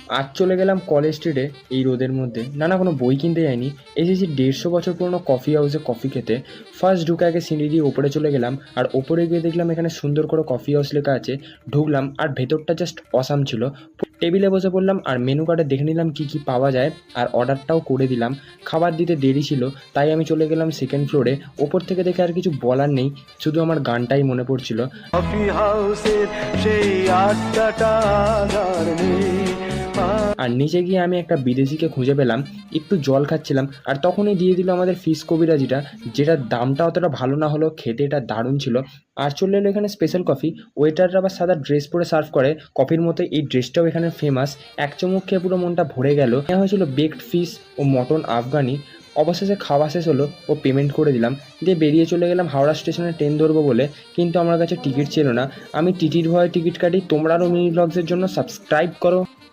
আজ চলে গেলাম কলেজ স্ট্রিটে এই রোদের মধ্যে, না কোনো বই কিনতে যাইনি, এসেছি 150 বছর পুরনো কফি হাউসে কফি খেতে। ফার্স্ট ঢুকে আগে সিঁড়ি দিয়ে ওপরে চলে গেলাম, আর ওপরে গিয়ে দেখলাম এখানে সুন্দর করে কফি হাউস লেখা আছে। ঢুকলাম আর ভেতরটা জাস্ট অসাম ছিল। টেবিলে বসে পড়লাম আর মেনু কার্ডে দেখে নিলাম কী কী পাওয়া যায়, আর অর্ডারটাও করে দিলাম। খাবার দিতে দেরি ছিল, তাই আমি চলে গেলাম সেকেন্ড ফ্লোরে। ওপর থেকে দেখে আর কিছু বলার নেই, শুধু আমার গানটাই মনে পড়ছিল। কফি হাউসের সেই আড্ডাটা আর নেই। আর নিচে গিয়ে আমি একটা বিদেশিকে খুঁজে পেলাম, একটু জল খাচ্ছিলাম, আর তখনই দিয়ে দিল আমাদের ফিশ কবিরাজিটা, যেটার দামটা অতটা ভালো না হলেও খেতে এটা দারুণ ছিল। আর চলে এলো এখানে স্পেশাল কফি। ওয়েটাররা আবার সাদা ড্রেস পরে সার্ভ করে কফির মতো, এই ড্রেসটাও এখানে ফেমাস। এক চুমুক খেয়ে পুরো মনটা ভরে গেল। নেওয়া হয়েছিল বেকড ফিশ ও মটন আফগানি। অবশেষে খাওয়া শেষ হলো ও পেমেন্ট করে দিলাম, দিয়ে বেরিয়ে চলে গেলাম হাওড়া স্টেশনে ট্রেন ধরবো বলে। কিন্তু আমার কাছে টিকিট ছিল না। আমি টিটির ভয়ে টিকিট কাটি। তোমরা আরও মিনি ব্লগসের জন্য সাবস্ক্রাইব করো।